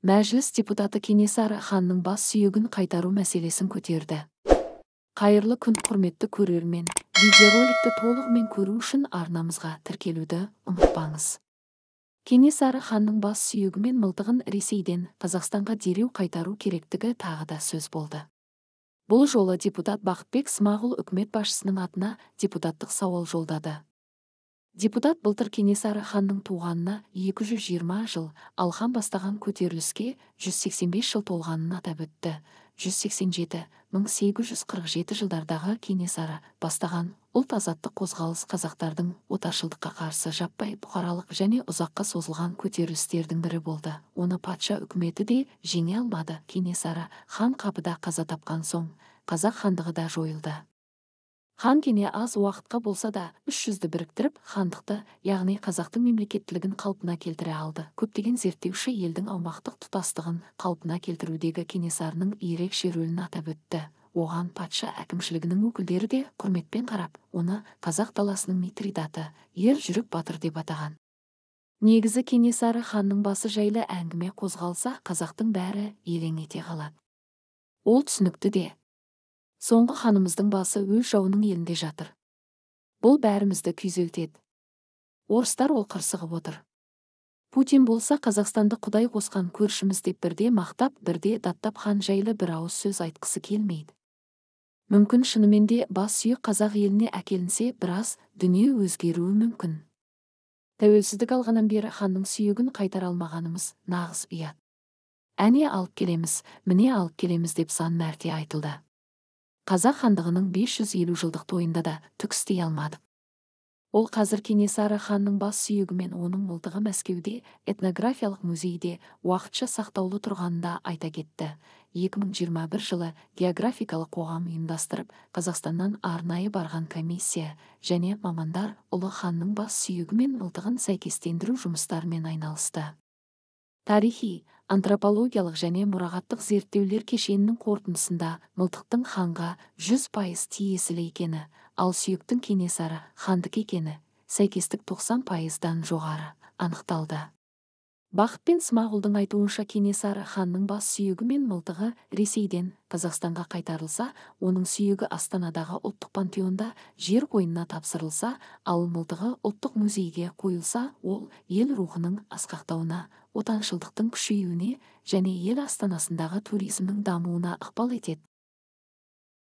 Мәжіліс депутаты Кенесары ханның бас сүйегін қайтару мәселесін көтерді. Қайырлы күн, құрметті көрермен. Видеороликті толығымен көру үшін арнамызға тіркелуді ұмытпаңыз. Кенесары ханның бас сүйегі мен мылтығын Ресейден Қазақстанға дереу қайтару керектігі тағы да сөз болды. Бұл жолы депутат Бақытбек Смағұл үкімет басшысының атына депутаттық сауал жолдады. Депутат былтыр Кенесары ханның туғанына 220 жыл, ал хан бастаған көтеріліске 185 жыл толғанын атап өтті. 187-1847 жылдардағы Кенесары бастаған ұлт азаттық қозғалыс қазақтардың отаршылдыққа қарсы жаппай бұқаралық және ұзаққа созылған көтерілістердің бірі болды. Оны патша үкіметі де жеңе алмады. Кенесары хан қапыда қаза тапқан соң қазақ хандығы да жойылды. Хан кене аз уақытқа болса да 300-ді біріктіріп, хандықты, яғни қазақтың мемлекеттілігін қалпына келтіре алды. Көптеген зерттеуші елдің аумақтық тұтастығын қалпына келтірудегі Кенесарының ерекше рөлін атап өтті. Оған патша әкімшілігінің өкілдері де құрметпен қарап, оны қазақ даласының Митридаты, ер жүрек батыр деп атаған. Негізі Кенесары ханның басы жайлы әңгіме қозғалса, қазақтың бәрі елең ете қалады. Ол түсінікті де. Соңғы ханымыздың басы өз жауының елінде жатыр. Бұл бәрімізді күйзелтеді. Орыстар ол қырсығып отыр. Путин болса Қазақстанды құдай қосқан көршіміз деп бірде мақтап, бірде даттап хан жайлы бір ауыз сөз айтқысы келмейді. Мүмкін шынымен де бас сүйек қазақ еліне әкелінсе, біраз дүние өзгеруі мүмкін. Тәуелсіздік алғаннан бері ханның сүйегін қайтара алмағанымыз нағыз ұят. Әне алып келеміз, міне алып келеміз деп сан мәрте айтылды. Қазақ хандығының 550 жылдық тойында да түк істей алмадық. Ол қазір Кенесары ханның бас сүйегі мен оның мылтығы Мәскеуде этнографиялық музейде уақытша сақтаулы тұрғанында айта кетті. 2021 жылы географикалық қоғам ұйымдастырып, Қазақстаннан арнайы барған комиссия және мамандар ұлы ханның бас сүйегі мен мылтығын сәйкестендіру жұмыстарымен айналысты. Тарихи, антропологиялық және мұрағаттық зерттеулер кешенінің қорытындысында мылтықтың ханға 100% тиесілі екені, ал сүйектің Кенесары хандық екені сәйкестік 90%-дан жоғары анықталды. Бақытбек Смағұлдың айтуынша Кенесары ханның бас сүйегі мен мылтығы Ресейден Қазақстанға қайтарылса, оның сүйегі Астанадағы ұлттық пантеонда жер қойнына тапсырылса, ал мылтығы ұлттық музейге қойылса, ол ел рухының асқақтауына, отаншылдықтың күшеюіне және ел астанасындағы туризмнің дамуына ықпал етеді.